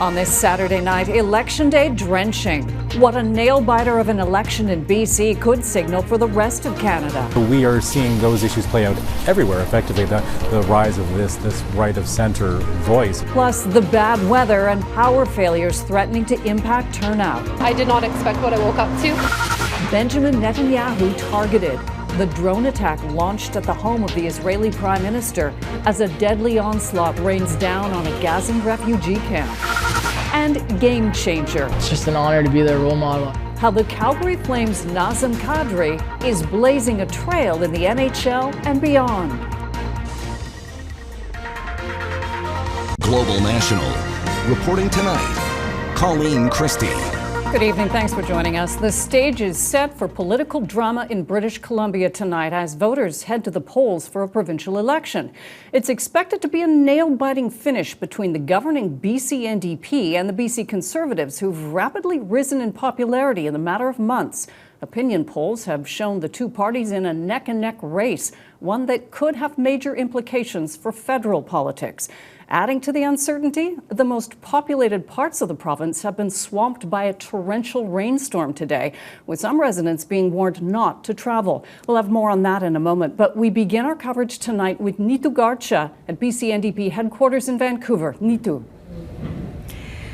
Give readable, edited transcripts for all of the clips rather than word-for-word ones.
On this Saturday night, Election Day drenching. What a nail-biter of an election in BC could signal for the rest of Canada. We are seeing those issues play out everywhere, effectively, the rise of this right-of-centre voice. Plus, the bad weather and power failures threatening to impact turnout. I did not expect what I woke up to. Benjamin Netanyahu targeted. The drone attack launched at the home of the Israeli Prime Minister as a deadly onslaught rains down on a Gazan refugee camp. And game changer. It's just an honor to be their role model. How the Calgary Flames' Nazem Kadri is blazing a trail in the NHL and beyond. Global National. Reporting tonight, Colleen Christie. Good evening. Thanks for joining us. The stage is set for political drama in British Columbia tonight as voters head to the polls for a provincial election. It's expected to be a nail-biting finish between the governing BC NDP and the BC Conservatives, who've rapidly risen in popularity in the matter of months. Opinion polls have shown the two parties in a neck-and-neck race, one that could have major implications for federal politics. Adding to the uncertainty, the most populated parts of the province have been swamped by a torrential rainstorm today, with some residents being warned not to travel. We'll have more on that in a moment, but we begin our coverage tonight with Neetu Garcha at BC NDP headquarters in Vancouver. Neetu.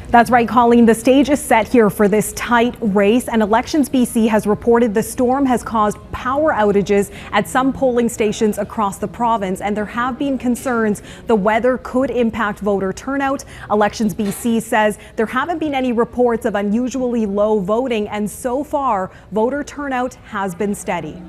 That's right, Colleen. The stage is set here for this tight race, and Elections BC has reported the storm has caused power outages at some polling stations across the province, and there have been concerns the weather could impact voter turnout. Elections BC says there haven't been any reports of unusually low voting, and so far, voter turnout has been steady.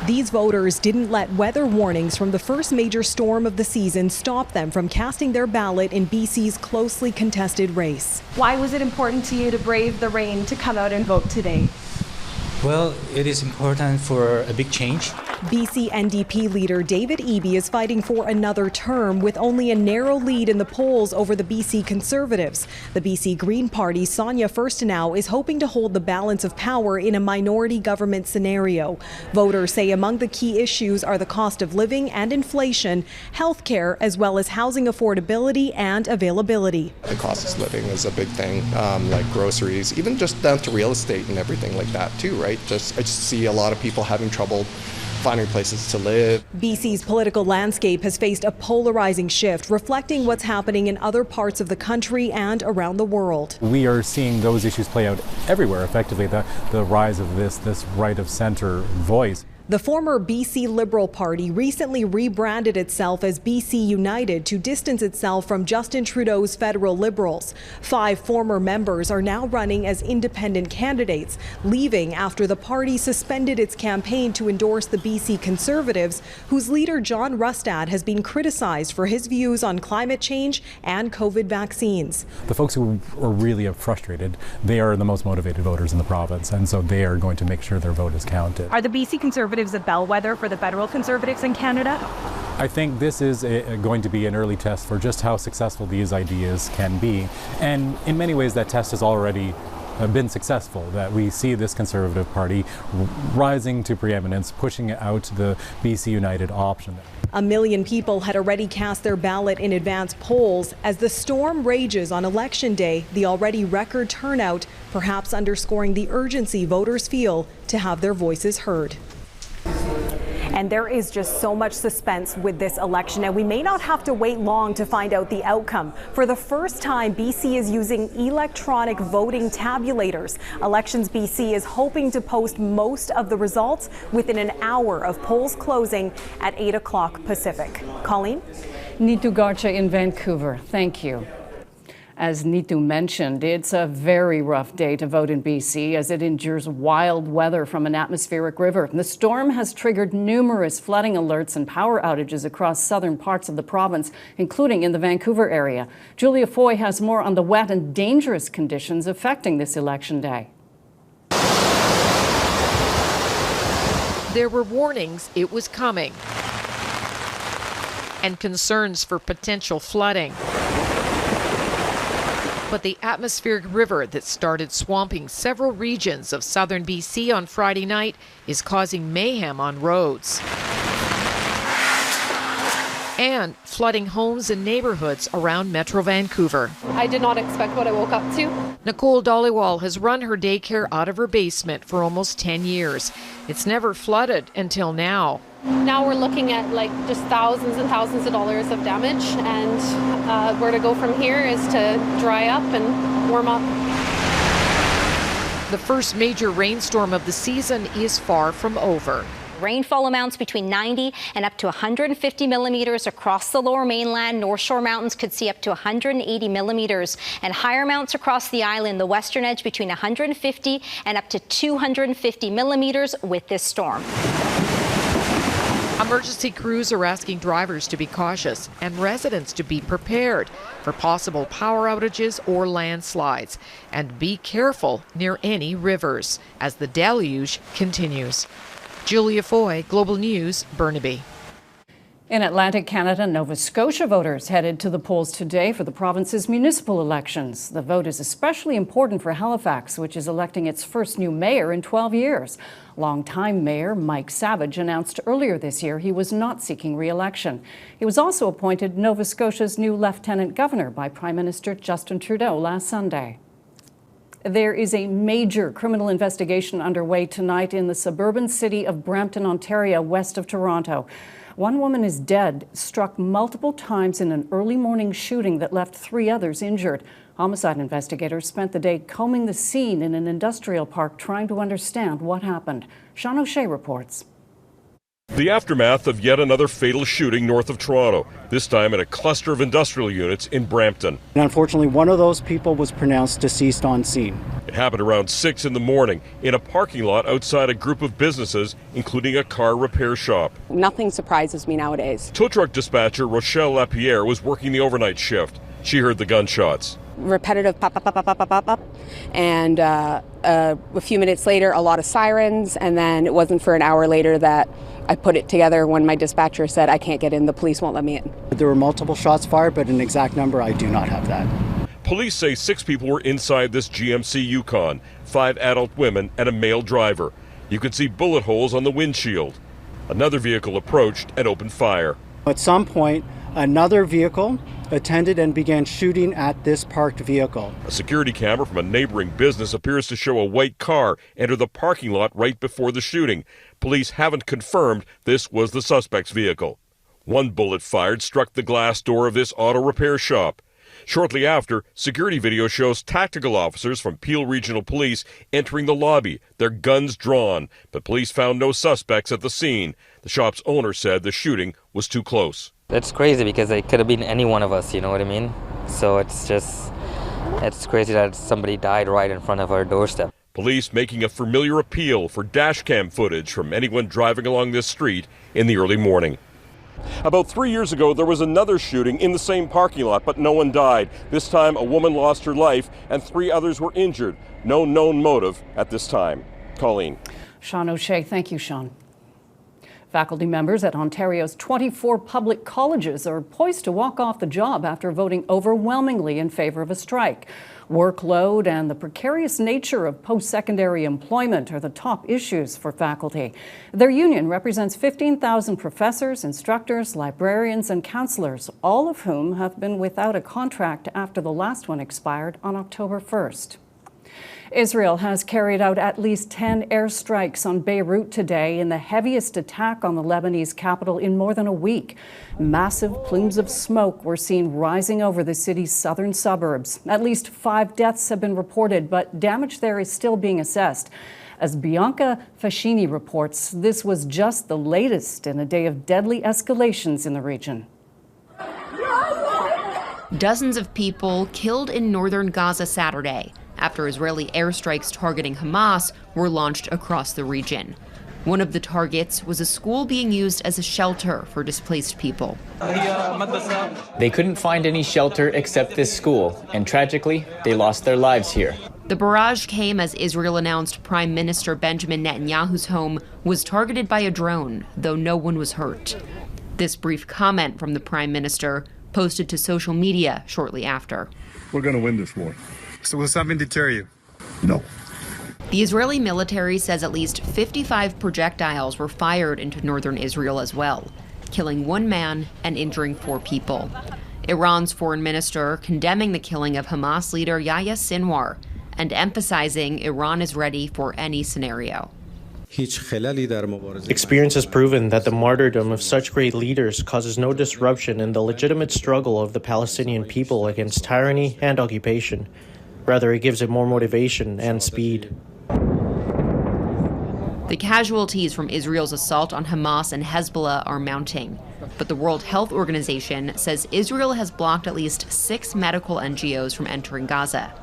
These voters didn't let weather warnings from the first major storm of the season stop them from casting their ballot in BC's closely contested race. Why was it important to you to brave the rain to come out and vote today? Well, it is important for a big change. BC NDP leader David Eby is fighting for another term with only a narrow lead in the polls over the BC Conservatives. The BC Green Party, Sonia Furstenau, is hoping to hold the balance of power in a minority government scenario. Voters say among the key issues are the cost of living and inflation, healthcare, as well as housing affordability and availability. The cost of living is a big thing, like groceries, even just down to real estate and everything like that too, right? I just see a lot of people having trouble finding places to live. BC's political landscape has faced a polarizing shift, reflecting what's happening in other parts of the country and around the world. We are seeing those issues play out everywhere, effectively, the rise of this right-of-centre voice. The former BC Liberal Party recently rebranded itself as BC United to distance itself from Justin Trudeau's federal Liberals. 5 former members are now running as independent candidates, leaving after the party suspended its campaign to endorse the BC Conservatives, whose leader John Rustad has been criticized for his views on climate change and COVID vaccines. The folks who are really frustrated, they are the most motivated voters in the province, and so they are going to make sure their vote is counted. Are the BC Conservatives a bellwether for the federal Conservatives in Canada? I think this is going to be an early test for just how successful these ideas can be. And in many ways, that test has already been successful, that we see this Conservative Party rising to preeminence, pushing out the BC United option. 1 million people had already cast their ballot in advance polls. As the storm rages on Election Day, the already record turnout perhaps underscoring the urgency voters feel to have their voices heard. And there is just so much suspense with this election, and we may not have to wait long to find out the outcome. For the first time, BC is using electronic voting tabulators. Elections BC is hoping to post most of the results within an hour of polls closing at 8 o'clock Pacific. Colleen? Neetu Garcha in Vancouver. Thank you. As Neetu mentioned, it's a very rough day to vote in BC as it endures wild weather from an atmospheric river. The storm has triggered numerous flooding alerts and power outages across southern parts of the province, including in the Vancouver area. Julia Foy has more on the wet and dangerous conditions affecting this election day. There were warnings it was coming and concerns for potential flooding. But the atmospheric river that started swamping several regions of southern BC on Friday night is causing mayhem on roads. and flooding homes and neighborhoods around Metro Vancouver. I did not expect what I woke up to. Nicole Dollywall has run her daycare out of her basement for almost 10 years. It's never flooded until now. Now we're looking at like just thousands and thousands of dollars of damage, and where to go from here is to dry up and warm up. The first major rainstorm of the season is far from over. Rainfall amounts between 90 and up to 150 millimeters across the Lower Mainland. North Shore Mountains could see up to 180 millimeters, and higher amounts across the island, the western edge between 150 and up to 250 millimeters with this storm. Emergency crews are asking drivers to be cautious and residents to be prepared for possible power outages or landslides, and be careful near any rivers as the deluge continues. Julia Foy, Global News, Burnaby. In Atlantic Canada, Nova Scotia voters headed to the polls today for the province's municipal elections. The vote is especially important for Halifax, which is electing its first new mayor in 12 years. Longtime Mayor Mike Savage announced earlier this year he was not seeking re-election. He was also appointed Nova Scotia's new Lieutenant Governor by Prime Minister Justin Trudeau last Sunday. There is a major criminal investigation underway tonight in the suburban city of Brampton, Ontario, west of Toronto. One woman is dead, struck multiple times in an early morning shooting that left 3 others injured. Homicide investigators spent the day combing the scene in an industrial park trying to understand what happened. Sean O'Shea reports. The aftermath of yet another fatal shooting north of Toronto, this time at a cluster of industrial units in Brampton. And unfortunately, one of those people was pronounced deceased on scene. It happened around 6 in the morning in a parking lot outside a group of businesses, including a car repair shop. Nothing surprises me nowadays. Tow truck dispatcher Rochelle Lapierre was working the overnight shift. She heard the gunshots. Repetitive pop, pop, pop, pop, pop, pop, pop. And a few minutes later, a lot of sirens. And then it wasn't for an hour later that I put it together when my dispatcher said, I can't get in, the police won't let me in. There were multiple shots fired, but an exact number, I do not have that. Police say 6 people were inside this GMC Yukon, 5 adult women and a male driver. You could see bullet holes on the windshield. Another vehicle approached and opened fire. At some point, another vehicle attended and began shooting at this parked vehicle. A security camera from a neighboring business appears to show a white car enter the parking lot right before the shooting. Police haven't confirmed this was the suspect's vehicle. 1 bullet fired struck the glass door of this auto repair shop. Shortly after, security video shows tactical officers from Peel Regional Police entering the lobby, their guns drawn, but police found no suspects at the scene. The shop's owner said the shooting was too close. It's crazy because it could have been any one of us, you know what I mean? So it's crazy that somebody died right in front of our doorstep. Police making a familiar appeal for dashcam footage from anyone driving along this street in the early morning. About 3 years ago, there was another shooting in the same parking lot, but no one died. This time, a woman lost her life and 3 others were injured. No known motive at this time. Colleen. Sean O'Shea, thank you, Sean. Faculty members at Ontario's 24 public colleges are poised to walk off the job after voting overwhelmingly in favor of a strike. Workload and the precarious nature of post-secondary employment are the top issues for faculty. Their union represents 15,000 professors, instructors, librarians, and counselors, all of whom have been without a contract after the last one expired on October 1st. Israel has carried out at least 10 airstrikes on Beirut today in the heaviest attack on the Lebanese capital in more than a week. Massive plumes of smoke were seen rising over the city's southern suburbs. At least 5 deaths have been reported, but damage there is still being assessed. As Bianca Fascini reports, this was just the latest in a day of deadly escalations in the region. Dozens of people killed in northern Gaza Saturday after Israeli airstrikes targeting Hamas were launched across the region. One of the targets was a school being used as a shelter for displaced people. They couldn't find any shelter except this school, and tragically, they lost their lives here. The barrage came as Israel announced Prime Minister Benjamin Netanyahu's home was targeted by a drone, though no one was hurt. This brief comment from the Prime Minister posted to social media shortly after. We're going to win this war. So will something deter you? No. The Israeli military says at least 55 projectiles were fired into northern Israel as well. killing 1 man and injuring 4 people. Iran's foreign minister condemning the killing of Hamas leader Yahya Sinwar and emphasizing Iran is ready for any scenario. Experience has proven that the martyrdom of such great leaders causes no disruption in the legitimate struggle of the Palestinian people against tyranny and occupation. Rather, it gives it more motivation and speed. The casualties from Israel's assault on Hamas and Hezbollah are mounting, but the World Health Organization says Israel has blocked at least 6 medical NGOs from entering Gaza.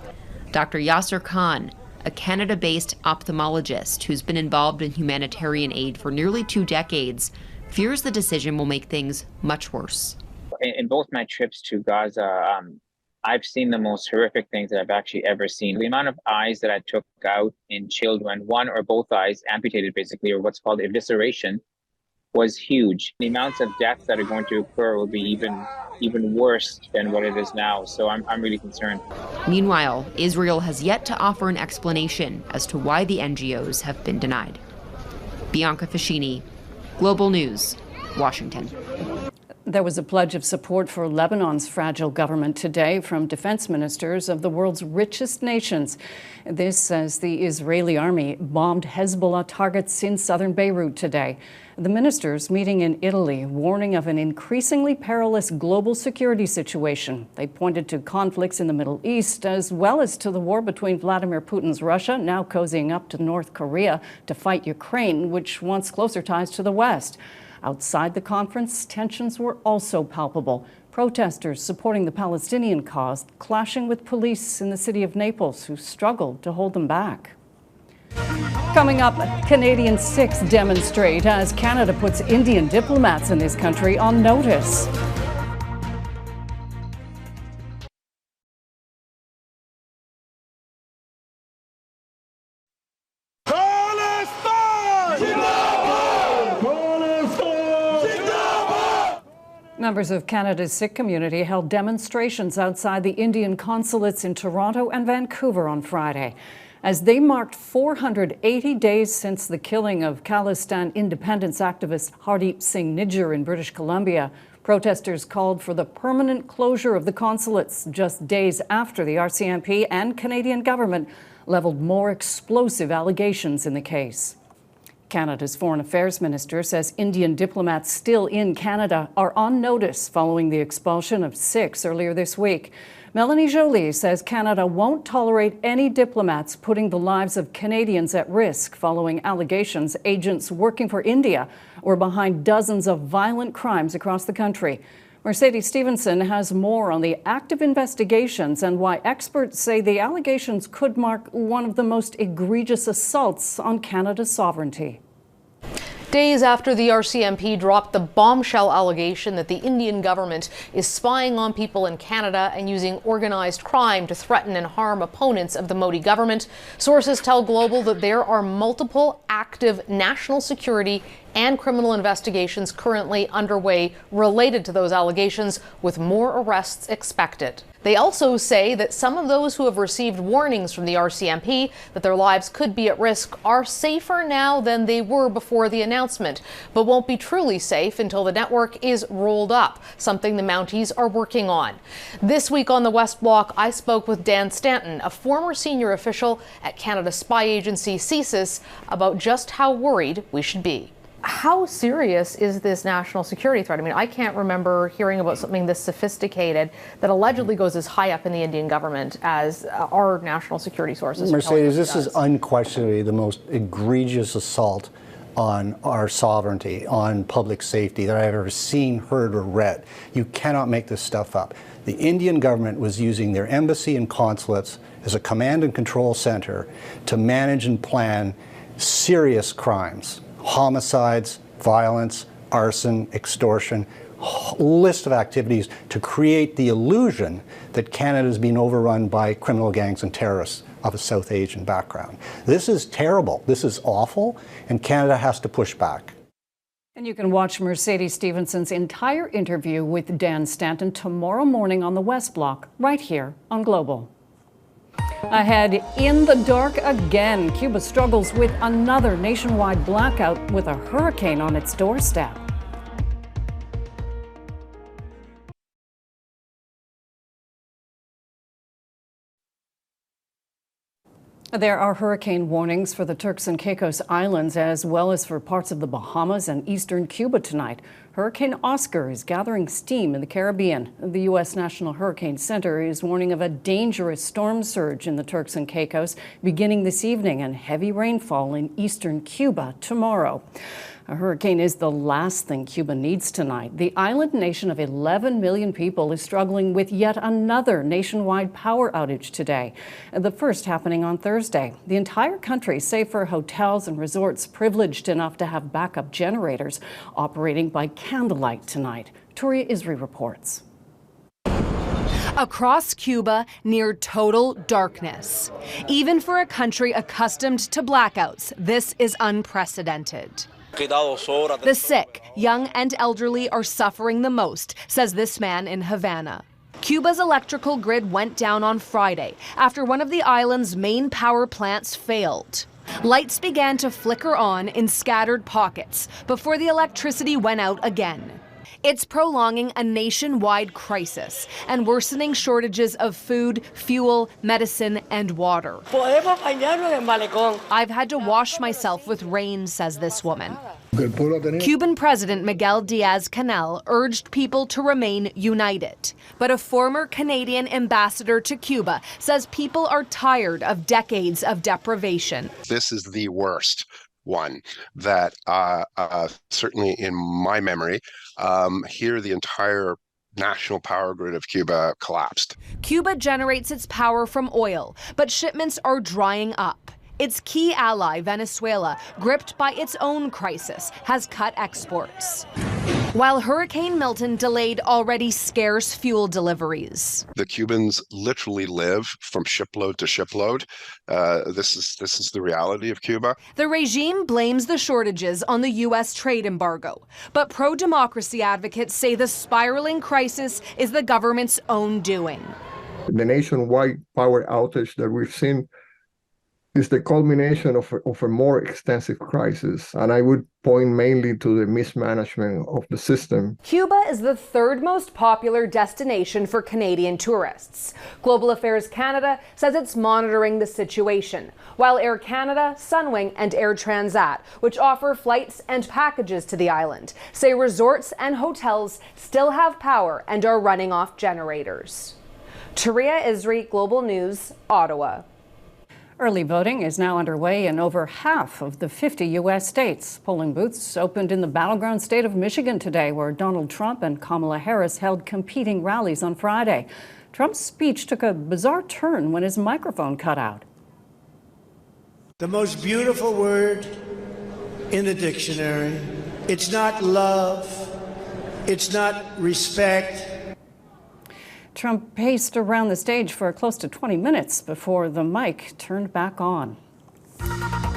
Dr. Yasser Khan, a Canada-based ophthalmologist who's been involved in humanitarian aid for nearly 2 decades, fears the decision will make things much worse. In both my trips to Gaza, I've seen the most horrific things that I've actually ever seen. The amount of eyes that I took out in children, one or both eyes amputated basically, or what's called evisceration, was huge. The amounts of deaths that are going to occur will be even worse than what it is now. So I'm really concerned. Meanwhile, Israel has yet to offer an explanation as to why the NGOs have been denied. Bianca Fascini, Global News, Washington. There was a pledge of support for Lebanon's fragile government today from defense ministers of the world's richest nations. This as the Israeli army bombed Hezbollah targets in southern Beirut today. The ministers meeting in Italy, warning of an increasingly perilous global security situation. They pointed to conflicts in the Middle East as well as to the war between Vladimir Putin's Russia, now cozying up to North Korea to fight Ukraine, which wants closer ties to the West. Outside the conference, tensions were also palpable. Protesters supporting the Palestinian cause clashing with police in the city of Naples, who struggled to hold them back. Coming up, Canadian Sikhs demonstrate as Canada puts Indian diplomats in this country on notice. Members of Canada's Sikh community held demonstrations outside the Indian consulates in Toronto and Vancouver on Friday as they marked 480 days since the killing of Khalistan independence activist Hardeep Singh Nijjar in British Columbia. Protesters called for the permanent closure of the consulates just days after the RCMP and Canadian government leveled more explosive allegations in the case. Canada's Foreign Affairs Minister says Indian diplomats still in Canada are on notice following the expulsion of 6 earlier this week. Melanie Joly says Canada won't tolerate any diplomats putting the lives of Canadians at risk following allegations agents working for India were behind dozens of violent crimes across the country. Mercedes Stevenson has more on the active investigations and why experts say the allegations could mark one of the most egregious assaults on Canada's sovereignty. Days after the RCMP dropped the bombshell allegation that the Indian government is spying on people in Canada and using organized crime to threaten and harm opponents of the Modi government, sources tell Global that there are multiple active national security and criminal investigations currently underway related to those allegations, with more arrests expected. They also say that some of those who have received warnings from the RCMP that their lives could be at risk are safer now than they were before the announcement, but won't be truly safe until the network is rolled up, something the Mounties are working on. This week on the West Block, I spoke with Dan Stanton, a former senior official at Canada's spy agency CSIS, about just how worried we should be. How serious is this national security threat? I mean, I can't remember hearing about something this sophisticated that allegedly goes as high up in the Indian government as our national security sources. Mercedes, this is unquestionably the most egregious assault on our sovereignty, on public safety that I've ever seen, heard, or read. You cannot make this stuff up. The Indian government was using their embassy and consulates as a command and control center to manage and plan serious crimes. Homicides, violence, arson, extortion, list of activities to create the illusion that Canada is being overrun by criminal gangs and terrorists of a South Asian background. This is terrible. This is awful, and Canada has to push back. And you can watch Mercedes Stevenson's entire interview with Dan Stanton tomorrow morning on the West Block, right here on Global. Ahead, in the dark again, Cuba struggles with another nationwide blackout with a hurricane on its doorstep. There are hurricane warnings for the Turks and Caicos Islands as well as for parts of the Bahamas and eastern Cuba tonight. Hurricane Oscar is gathering steam in the Caribbean. The U.S. National Hurricane Center is warning of a dangerous storm surge in the Turks and Caicos beginning this evening and heavy rainfall in eastern Cuba tomorrow. A hurricane is the last thing Cuba needs tonight. The island nation of 11 million people is struggling with yet another nationwide power outage today, the first happening on Thursday. The entire country, save for hotels and resorts privileged enough to have backup generators, operating by candlelight tonight. Toria Isri reports. Across Cuba, near total darkness. Even for a country accustomed to blackouts, this is unprecedented. The sick, young and elderly are suffering the most, says this man in Havana. Cuba's electrical grid went down on Friday after one of the island's main power plants failed. Lights began to flicker on in scattered pockets before the electricity went out again. It's prolonging a nationwide crisis and worsening shortages of food, fuel, medicine, and water. I've had to wash myself with rain, says this woman. Cuban President Miguel Diaz-Canel urged people to remain united. But a former Canadian ambassador to Cuba says people are tired of decades of deprivation. This is the worst one that certainly in my memory, here the entire national power grid of Cuba collapsed. Cuba generates its power from oil, but shipments are drying up. Its key ally, Venezuela, gripped by its own crisis, has cut exports. While Hurricane Milton delayed already scarce fuel deliveries. The Cubans literally live from shipload to shipload. This is the reality of Cuba. The regime blames the shortages on the U.S. trade embargo, but pro-democracy advocates say the spiraling crisis is the government's own doing. The nationwide power outage that we've seen is the culmination of a more extensive crisis, and I would point mainly to the mismanagement of the system. Cuba is the third most popular destination for Canadian tourists. Global Affairs Canada says it's monitoring the situation, while Air Canada, Sunwing, and Air Transat, which offer flights and packages to the island, say resorts and hotels still have power and are running off generators. Toria Isri, Global News, Ottawa. Early voting is now underway in over half of the 50 U.S. states. Polling booths opened in the battleground state of Michigan today, where Donald Trump and Kamala Harris held competing rallies on Friday. Trump's speech took a bizarre turn when his microphone cut out. The most beautiful word in the dictionary. It's not love. It's not respect. Trump paced around the stage for close to 20 minutes before the mic turned back on.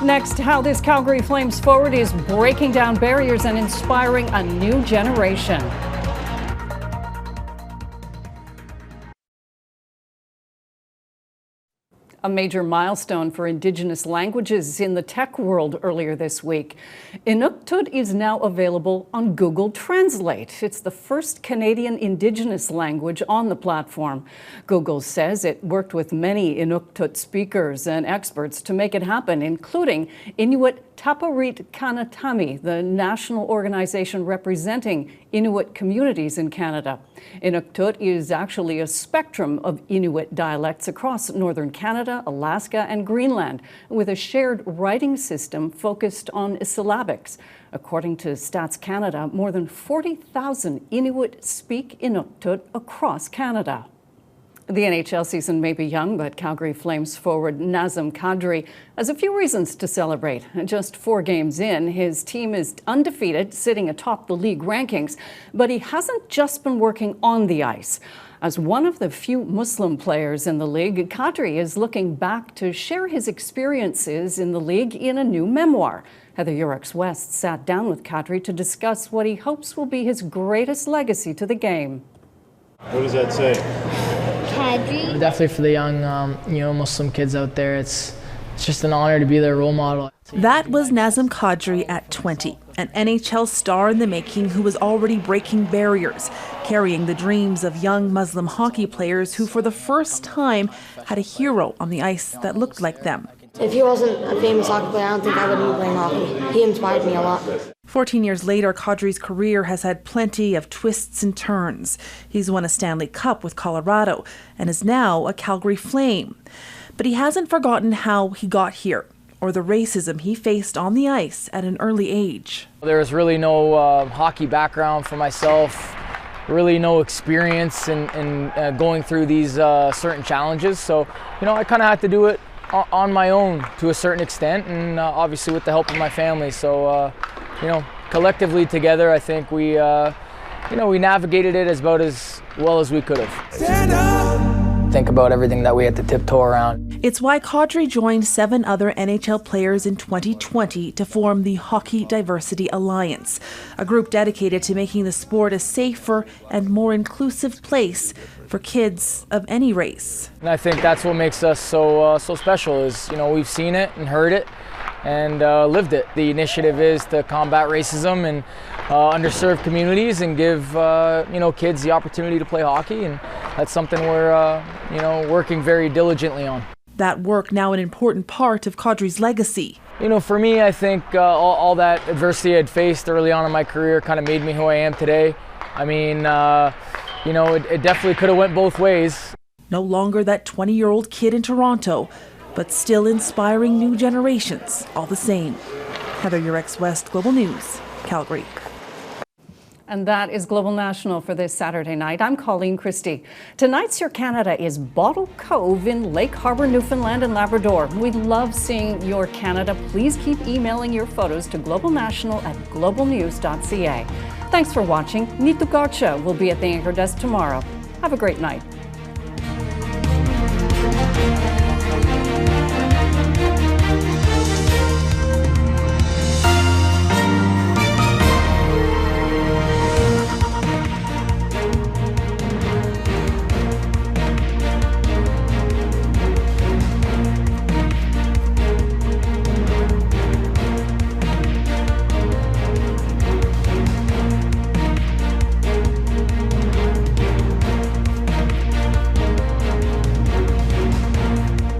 Next, how this Calgary Flames forward is breaking down barriers and inspiring a new generation. A major milestone for Indigenous languages in the tech world earlier this week. Inuktut is now available on Google Translate. It's the first Canadian Indigenous language on the platform. Google says it worked with many Inuktut speakers and experts to make it happen, including Inuit Taparit Kanatami, the national organization representing Inuit communities in Canada. Inuktut is actually a spectrum of Inuit dialects across northern Canada, Alaska, and Greenland, with a shared writing system focused on syllabics. According to Stats Canada, more than 40,000 Inuit speak Inuktut across Canada. The NHL season may be young, but Calgary Flames forward Nazem Kadri has a few reasons to celebrate. Just 4 games in, his team is undefeated, sitting atop the league rankings, but he hasn't just been working on the ice. As one of the few Muslim players in the league, Kadri is looking back to share his experiences in the league in a new memoir. Heather Yurex West sat down with Kadri to discuss what he hopes will be his greatest legacy to the game. What does that say? Kadri. Definitely for the young, Muslim kids out there, it's just an honor to be their role model. That was Nazem Kadri at 20, an NHL star in the making who was already breaking barriers, carrying the dreams of young Muslim hockey players who for the first time had a hero on the ice that looked like them. If he wasn't a famous hockey player, I don't think I would be playing hockey. He inspired me a lot. 14 years later, Kadri's career has had plenty of twists and turns. He's won a Stanley Cup with Colorado and is now a Calgary Flame. But he hasn't forgotten how he got here, or the racism he faced on the ice at an early age. There's really no hockey background for myself, really no experience in going through these certain challenges. So, I kind of had to do it on my own to a certain extent, and obviously with the help of my family. So, collectively together, I think we navigated it about as well as we could have. Stand up! Think about everything that we had to tiptoe around. It's why Kadri joined 7 other NHL players in 2020 to form the Hockey Diversity Alliance, a group dedicated to making the sport a safer and more inclusive place for kids of any race. And I think that's what makes us so special is, we've seen it and heard it and lived it. The initiative is to combat racism in underserved communities and give kids the opportunity to play hockey, and that's something we're working very diligently on. That work now an important part of Kadri's legacy. For me, I think all that adversity I'd faced early on in my career kind of made me who I am today. I mean, it definitely could have went both ways. No longer that 20-year-old kid in Toronto, but still inspiring new generations all the same. Heather Yurex West, Global News, Calgary. And that is Global National for this Saturday night. I'm Colleen Christie. Tonight's Your Canada is Bottle Cove in Lake Harbor, Newfoundland and Labrador. We love seeing your Canada. Please keep emailing your photos to globalnational@globalnews.ca. Thanks for watching. Neetu Garcha will be at the anchor desk tomorrow. Have a great night.